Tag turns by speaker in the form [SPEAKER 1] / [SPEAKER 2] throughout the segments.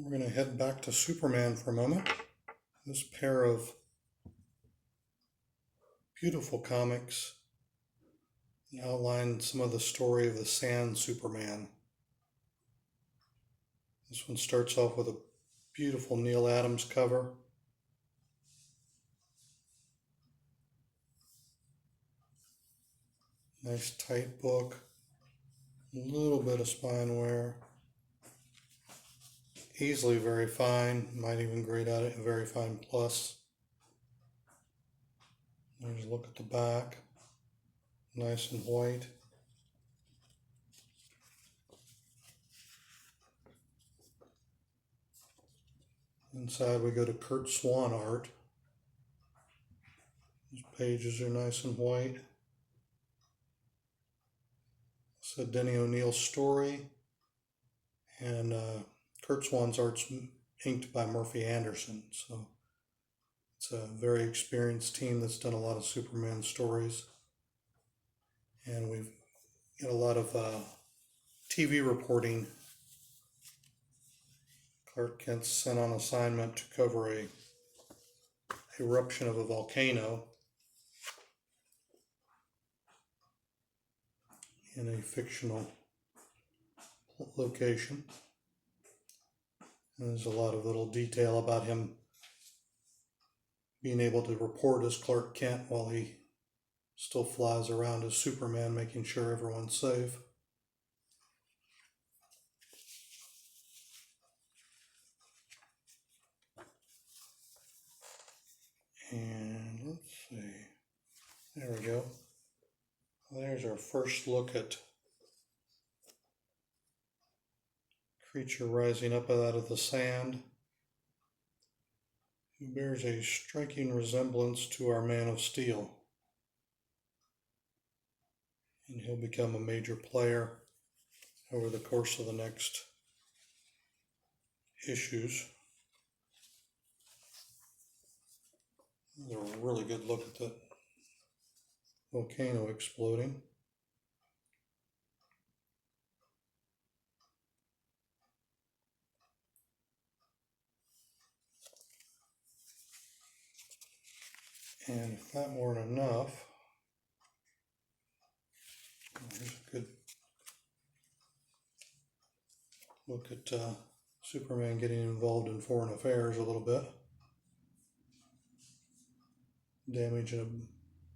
[SPEAKER 1] We're going to head back to Superman for a moment. This pair of beautiful comics outline some of the story of the Sand Superman. This one starts off with a beautiful Neil Adams cover. Nice tight book. A little bit of spine wear. Easily very fine. Might even grade out at a very fine plus. There's a look at the back. Nice and white. Inside we go to Kurt Swan art. These pages are nice and white. It's a Denny O'Neil story, and Kurt Swan's art's inked by Murphy Anderson, so it's a very experienced team that's done a lot of Superman stories, and we've got a lot of TV reporting. Clark Kent's sent on assignment to cover a eruption of a volcano in a fictional location. And there's a lot of little detail about him being able to report as Clark Kent while he still flies around as Superman, making sure everyone's safe. And let's see, there we go. There's our first look at creature rising up out of the sand, who bears a striking resemblance to our Man of Steel. And he'll become a major player over the course of the next issues. There's a really good look at the volcano exploding. And if that weren't enough, here's a good look at Superman getting involved in foreign affairs a little bit. Damage in a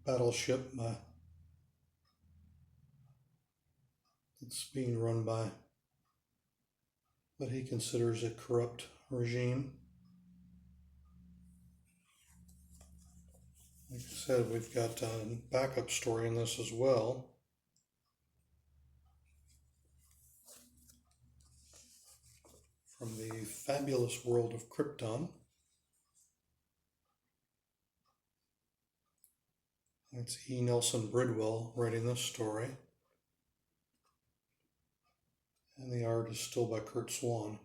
[SPEAKER 1] battleship that's being run by what he considers a corrupt regime. Like I said, we've got a backup story in this as well. From the fabulous world of Krypton. That's E. Nelson Bridwell writing this story. And the art is still by Kurt Swan.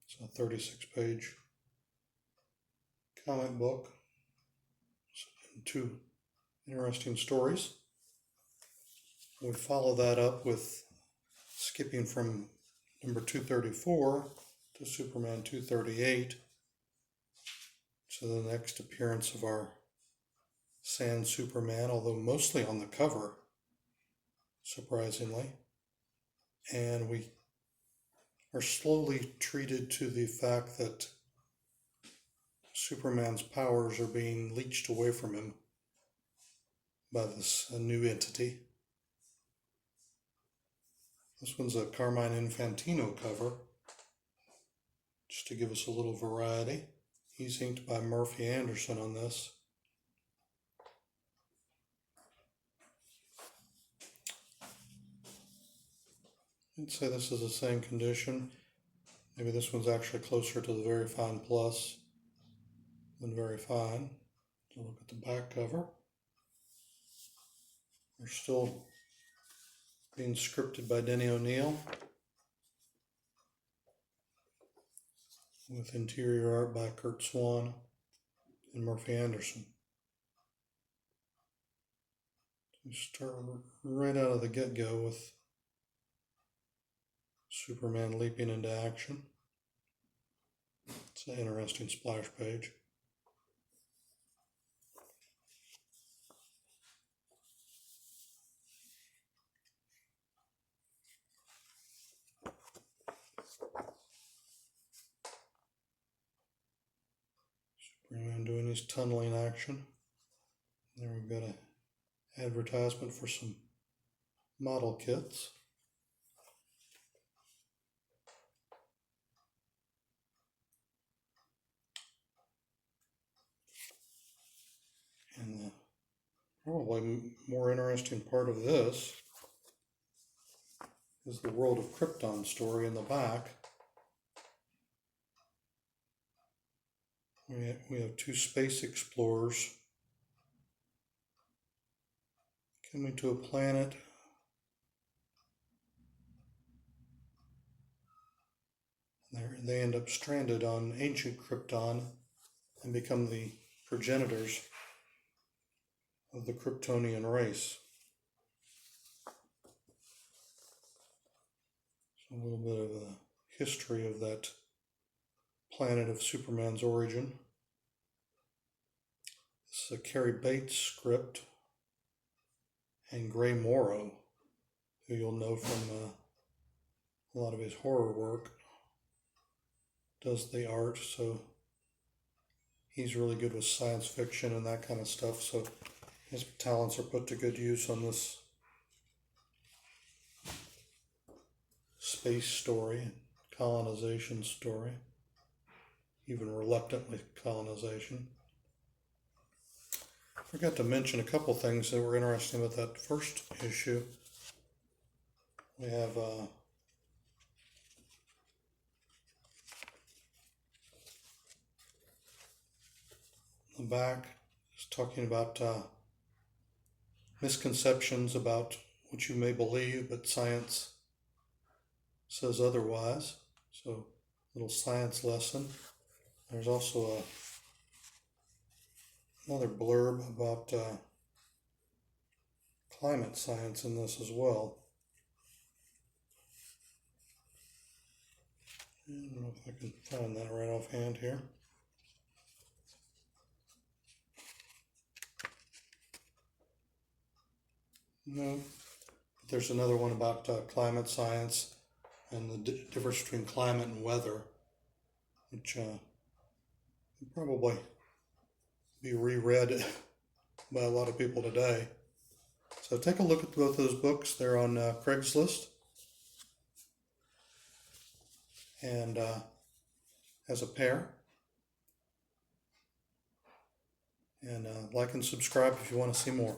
[SPEAKER 1] It's a 36-page comic book. And two interesting stories. We follow that up with skipping from number 234 to Superman 238. So the next appearance of our Sand Superman, although mostly on the cover, surprisingly. And we are slowly treated to the fact that Superman's powers are being leached away from him by this new entity. This one's a Carmine Infantino cover, just to give us a little variety. He's inked by Murphy Anderson on this. I'd say this is the same condition. Maybe this one's actually closer to the very fine plus than very fine. So look at the back cover. We're still being scripted by Denny O'Neil, with interior art by Kurt Swan and Murphy Anderson. We start right out of the get-go with Superman leaping into action. It's an interesting splash page. Superman doing his tunneling action. There we've got an advertisement for some model kits. And the probably more interesting part of this is the World of Krypton story in the back. We have two space explorers coming to a planet they end up stranded on ancient Krypton and become the progenitors of the Kryptonian race. So a little bit of a history of that planet of Superman's origin. This is a Cary Bates script, and Gray Morrow, who you'll know from a lot of his horror work, does the art, so he's really good with science fiction and that kind of stuff, so his talents are put to good use on this space story, colonization story, even reluctantly colonization. I forgot to mention a couple things that were interesting with that first issue. We have the back is talking about misconceptions about what you may believe, but science says otherwise. So, a little science lesson. There's also another blurb about climate science in this as well. I don't know if I can find that right offhand here. No, but there's another one about climate science and the difference between climate and weather, which will probably be reread by a lot of people today. So take a look at both those books. They're on Craigslist. And as a pair. And like and subscribe if you want to see more.